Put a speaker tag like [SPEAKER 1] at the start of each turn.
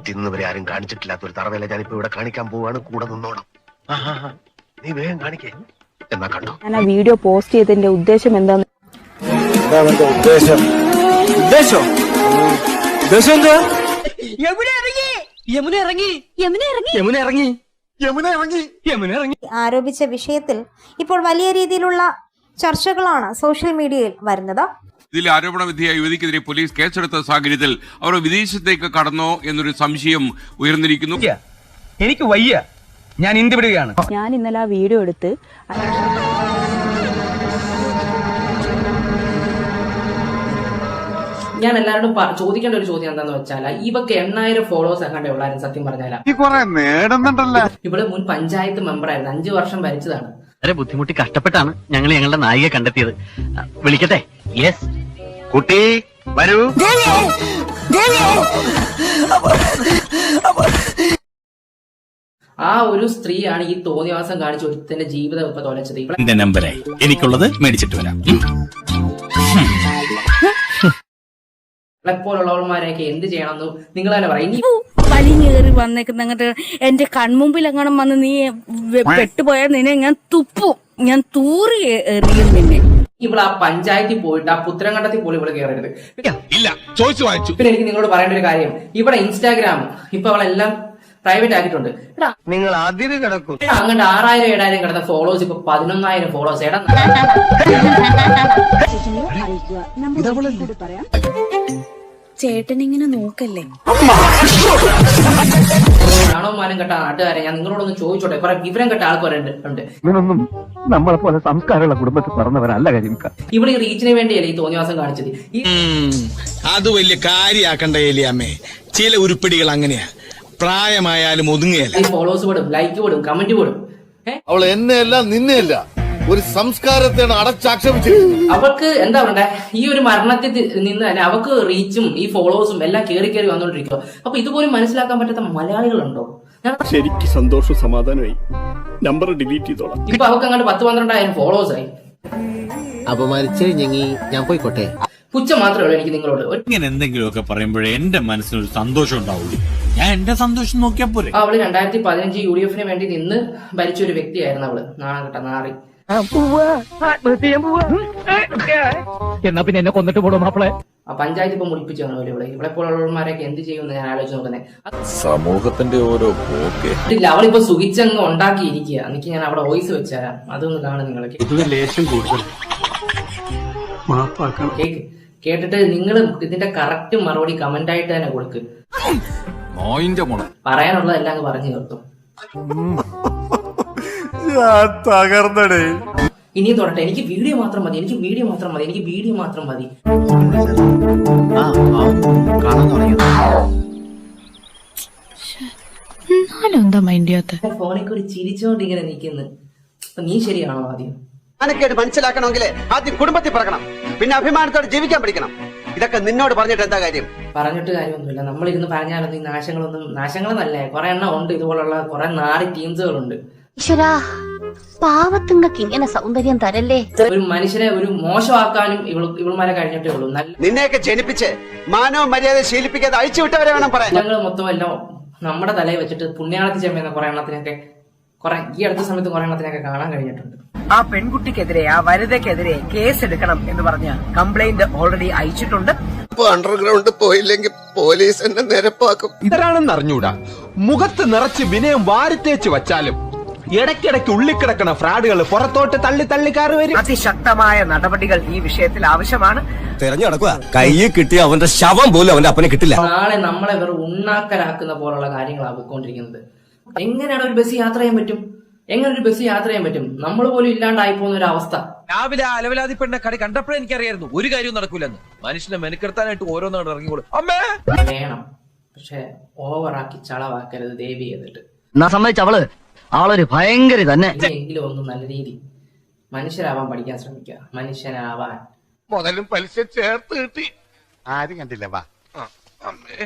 [SPEAKER 1] ലോകത്തിൽ വരെ ആരും കാണിച്ചിട്ടില്ലാത്ത ഒരു തറവേല ഞാനിപ്പോ ഇവിടെ കാണിക്കാൻ പോവാണ്. കൂടെ നിന്നോണം. നീ വേഗം കാണിക്കേ. എന്നാ കണ്ടോ?
[SPEAKER 2] ഞാൻ ആ വീഡിയോ പോസ്റ്റ് ചെയ്തതിന്റെ ഉദ്ദേശം എന്താന്ന്
[SPEAKER 3] ആരോപിച്ച വിഷയത്തിൽ ഇപ്പോൾ വലിയ രീതിയിലുള്ള ചർച്ചകളാണ് സോഷ്യൽ മീഡിയയിൽ വരുന്നത്.
[SPEAKER 4] ഇതിൽ ആരോപണ വിധേയ യുവതിക്കെതിരെ പോലീസ് കേസെടുത്ത സാഹചര്യത്തിൽ അവർ വിദേശത്തേക്ക് കടന്നോ എന്നൊരു സംശയം ഉയർന്നിരിക്കുന്നു.
[SPEAKER 5] എനിക്ക് വയ്യ, ഞാൻ ഇന്ത്യ വിടുകയാണ്.
[SPEAKER 2] ഞാൻ ഇന്നലെ ആ വീഡിയോ എടുത്ത്
[SPEAKER 6] ഞാൻ എല്ലാവരോടും ചോദിക്കേണ്ട ഒരു ചോദ്യം എന്താന്ന് വെച്ചാൽ, ഇവക്ക് 8,000 ഫോളോവേഴ്സ് എങ്ങാണ്ടേ ഉള്ളായിരുന്നു സത്യം പറഞ്ഞാൽ. ഇവള് മുൻ പഞ്ചായത്ത് മെമ്പറായിരുന്നു, 5 വർഷം ഭരിച്ചതാണ്.
[SPEAKER 7] വളരെ ബുദ്ധിമുട്ടി കഷ്ടപ്പെട്ടാണ് ഞങ്ങൾ ഞങ്ങളുടെ നായികയെ കണ്ടെത്തിയത്. വിളിക്കട്ടെ? യെസ്
[SPEAKER 1] കുട്ടി വരൂ.
[SPEAKER 6] ആ ഒരു സ്ത്രീയാണ് ഈ തോന്നിവാസം കാണിച്ച് ഒരുത്തന്റെ ജീവിതം ഇപ്പൊ തോലച്ചത്.
[SPEAKER 8] എന്റെ നമ്പരായി എനിക്കുള്ളത് മേടിച്ചിട്ട് വരാം.
[SPEAKER 6] ഇപ്പോഴുള്ളവന്മാരെയൊക്കെ എന്ത് ചെയ്യണമെന്ന് നിങ്ങൾ തന്നെ പറയും.
[SPEAKER 9] വലിഞ്ഞേറി വന്നേക്കുന്ന അങ്ങോട്ട് എന്റെ കൺമുമ്പിൽ എങ്ങനെ വന്ന് നീ പെട്ടുപോയാൽ നിന്നെ ഞാൻ തുപ്പും, ഞാൻ തൂറി എറിയും നിന്നെ.
[SPEAKER 6] ഇവിടെ ആ പഞ്ചായത്തിൽ പോയിട്ട് ആ പുത്രങ്കണ്ടത്തിൽ പോലും ഇവിടെ കയറരുത്.
[SPEAKER 8] ഇല്ല, ചോദിച്ചു വാങ്ങിച്ചു.
[SPEAKER 6] പിന്നെ എനിക്ക് നിങ്ങളോട് പറയേണ്ട ഒരു കാര്യം, ഇവിടെ ഇൻസ്റ്റാഗ്രാം ഇപ്പൊ അവളെല്ലാം പ്രൈവറ്റ് ആക്കിയിട്ടുണ്ട്.
[SPEAKER 1] നിങ്ങൾ അതിര് കിടക്കും.
[SPEAKER 6] അങ്ങോട്ട് 6,000-7,000 കിടന്ന ഫോളോവേഴ്സ് ഇപ്പൊ 11,000 ഫോളോവേഴ്സ്.
[SPEAKER 9] ചേട്ടൻ ഇങ്ങനെ നോക്കല്ലേ.
[SPEAKER 6] ആണോ മാനം കെട്ട നാട്ടുകാരെ ഞാൻ നിങ്ങളോടൊന്ന് ചോദിച്ചോട്ടെ, കുറെ വിവരം കെട്ട ആൾക്കാരുണ്ട്.
[SPEAKER 7] ഇവനൊന്നും നമ്മളെ പോലെ സംസ്കാരമുള്ള കുടുംബത്തിൽ പറഞ്ഞവരല്ല കാര്യം.
[SPEAKER 6] ഇവിടെ ഈ റീച്ചിന് വേണ്ടിയല്ലേ ഈ തോന്നിവാസം കാണിച്ചത്.
[SPEAKER 8] അത് വലിയ കാര്യാക്കണ്ട ഏലിയാമ്മേ. ചില ഉരുപ്പിടികൾ അങ്ങനെയാ, പ്രായമായാലും ഒതുങ്ങിയല്ല.
[SPEAKER 6] ഈ ഫോളോവേഴ്സ് വിടും, ലൈക്ക് വിടും, കമന്റ് വിടും.
[SPEAKER 10] അവൾ എന്നെയല്ല നിന്നെയല്ല ഒരു സംസ്കാരത്തെയാണ് അടച്ചാക്ഷേപിച്ചിരിക്കുന്നത്.
[SPEAKER 6] അവർക്ക് എന്താ പറയണ്ടേ, ഈ ഒരു മരണത്തിൽ നിന്ന് തന്നെ അവർക്ക് റീച്ചും ഈ ഫോളോവേഴ്സും എല്ലാം കയറി വന്നോണ്ടിരിക്കുക. അപ്പൊ ഇതുപോലും മനസ്സിലാക്കാൻ പറ്റാത്ത മലയാളികളുണ്ടോ?
[SPEAKER 10] ശരിക്ക് സന്തോഷം സമാധാനമായി. നമ്പർ ഡിലീറ്റ് ചെയ്തോളാം.
[SPEAKER 6] ഇപ്പൊ അവർക്ക് അങ്ങോട്ട് 10-12,000 ഫോളോവേഴ്സ് ആയി.
[SPEAKER 7] അപമാനിച്ച് ഞാൻ പോയിക്കോട്ടെ.
[SPEAKER 6] പുച്ഛം മാത്രമേ ഉള്ളൂ എനിക്ക് നിങ്ങളോട്.
[SPEAKER 8] ഇങ്ങനെ എന്തെങ്കിലുമൊക്കെ പറയുമ്പോഴേ എന്റെ മനസ്സിനൊരു സന്തോഷം ഉണ്ടാവുള്ളൂ. ഞാൻ എന്റെ സന്തോഷം നോക്കിയാ പോരെ.
[SPEAKER 6] അവള് 2015 UDF വേണ്ടി നിന്ന് ഭരിച്ച ഒരു വ്യക്തിയായിരുന്നു അവള്. നാണകെട്ട നാറി.
[SPEAKER 7] എന്നാ പിന്നെ എന്നെ കൊന്നിട്ട് പോടോ മാപ്പിളെ.
[SPEAKER 6] ആ പഞ്ചായത്ത് ഇപ്പൊ മുടിപ്പിച്ചു ഇവിടെ പോലുള്ളവന്മാരൊക്കെ എന്ത് ചെയ്യുമെന്ന് ഞാൻ ആലോചിച്ച് നോക്കുന്നത്.
[SPEAKER 10] സമൂഹത്തിന്റെ ഓരോ
[SPEAKER 6] ഇല്ല, അവളിപ്പോ സുഖിച്ചങ്ങ് ഉണ്ടാക്കിയിരിക്കുക. എനിക്ക് ഞാൻ അവിടെ വോയിസ് വെച്ചുതരാം, അതൊന്ന് കാണും നിങ്ങളൊക്കെ. കേട്ടിട്ട് നിങ്ങൾ ഇതിന്റെ കറക്റ്റ് മറുപടി കമന്റ് ആയിട്ട് തന്നെ കൊടുക്ക്. പറയാനുള്ളതെല്ലാം അങ്ങ് പറഞ്ഞു തീർത്തും. ഇനിയും തൊടട്ടെ, എനിക്ക് വീഡിയോ മാത്രം മതി. ഫോണിൽ കൂടി ചിരിച്ചോണ്ട് ഇങ്ങനെ നിൽക്കുന്നു. നീ ശരിയാണോ? ആദ്യം
[SPEAKER 5] മനസ്സിലാക്കണമെങ്കിൽ ആദ്യം കുടുംബത്തിൽ പറക്കണം, പിന്നെ അഭിമാനത്തോടെ ജീവിക്കാൻ പഠിക്കണം. ഇതൊക്കെ നിന്നോട് പറഞ്ഞിട്ട് എന്താ കാര്യം?
[SPEAKER 6] പറഞ്ഞിട്ട് കാര്യമൊന്നുമില്ല. നമ്മളിരുന്ന് പറഞ്ഞാലൊന്നും ഈ നാശങ്ങളൊന്നല്ലേ, കുറെ എണ്ണം ഉണ്ട്. ഇതുപോലുള്ള കുറെ നാറി ടീംസുകളുണ്ട്.
[SPEAKER 9] പാവത്തുങ്ങൾക്ക് ഇങ്ങനെ സൗന്ദര്യം തരല്ലേ.
[SPEAKER 6] ഒരു മനുഷ്യനെ ഒരു മോശമാക്കാനും ഇവൾമാരെ കഴിഞ്ഞിട്ടേ ഉള്ളൂ.
[SPEAKER 5] നിന്നെയൊക്കെ ജനിപ്പിച്ച് മാനവ മര്യാദ ശീലിപ്പിക്കാതെ അഴിച്ചു വിട്ടവരെ വേണം പറയാൻ.
[SPEAKER 6] ഞങ്ങൾ മൊത്തം എല്ലാം നമ്മുടെ തലയിൽ വെച്ചിട്ട് പുണ്യാളത്തി ചെമ്മയുന്ന കുറെ എണ്ണത്തിനൊക്കെ ഈ അടുത്ത സമയത്ത് കുറെ എണ്ണത്തിനൊക്കെ കാണാൻ കഴിഞ്ഞിട്ടുണ്ട്.
[SPEAKER 5] ആ പെൺകുട്ടിക്കെതിരെ, ആ വനിതയ്ക്കെതിരെ കേസ് എടുക്കണം എന്ന് പറഞ്ഞ കംപ്ലൈന്റ് ഓൾറെഡി അയച്ചിട്ടുണ്ട്.
[SPEAKER 10] അണ്ടർഗ്രൗണ്ട് പോയില്ലെങ്കിൽ പോലീസ് എന്നെ നിരപ്പാക്കും.
[SPEAKER 11] ഇതരാണെന്ന് അറിഞ്ഞൂടാ. മുഖത്ത് നിറച്ച് വിനയം വാരിത്തേച്ച് വച്ചാലും ഇടയ്ക്കിടയ്ക്ക് ഉള്ളിക്കിടക്കണ ഫ്രാഡുകൾ പുറത്തോട്ട് തള്ളി കയറി വരും.
[SPEAKER 5] അതിശക്തമായ നടപടികൾ ഈ വിഷയത്തിൽ ആവശ്യമാണ്.
[SPEAKER 10] തെരഞ്ഞു നടക്കുക, കയ്യിൽ കിട്ടിയ അവന്റെ ശവം പോലും അവന്റെ അപ്പനെ കിട്ടില്ല.
[SPEAKER 6] നാളെ നമ്മളെ വെറും ഉണ്ണാക്കരാക്കുന്ന പോലുള്ള കാര്യങ്ങളാണ് പോയിക്കൊണ്ടിരിക്കുന്നത്. എങ്ങനെയാണ് ഒരു ബസ് യാത്ര ചെയ്യാൻ പറ്റും? നമ്മൾ പോലും ഇല്ലാണ്ടായി പോകുന്ന ഒരു അവസ്ഥ.
[SPEAKER 11] രാവിലെ അലവലാതി പെണ്ണ കടി കണ്ടപ്പോഴേ എനിക്കറിയായിരുന്നു ഒരു കാര്യവും നടക്കൂലെന്ന്. മനുഷ്യനെ മെനക്കെടുത്താനായിട്ട് ഓരോന്നാണ് ഇറങ്ങിക്കോളും. അമ്മേ
[SPEAKER 6] വേണം, പക്ഷെ ഓവറാക്കി ചളവാക്കരുത് ദേവി. എന്നിട്ട്
[SPEAKER 7] അവളൊരു ഭയങ്കര തന്നെ.
[SPEAKER 6] എങ്കിലും ഒന്നും നല്ല രീതി മനുഷ്യരാവാൻ പഠിക്കാൻ ശ്രമിക്കുക. മനുഷ്യനാവാൻ
[SPEAKER 10] മുതലും പലിശ ചേർത്ത് കിട്ടി. ആരും കണ്ടില്ല. വാ അമ്മേ.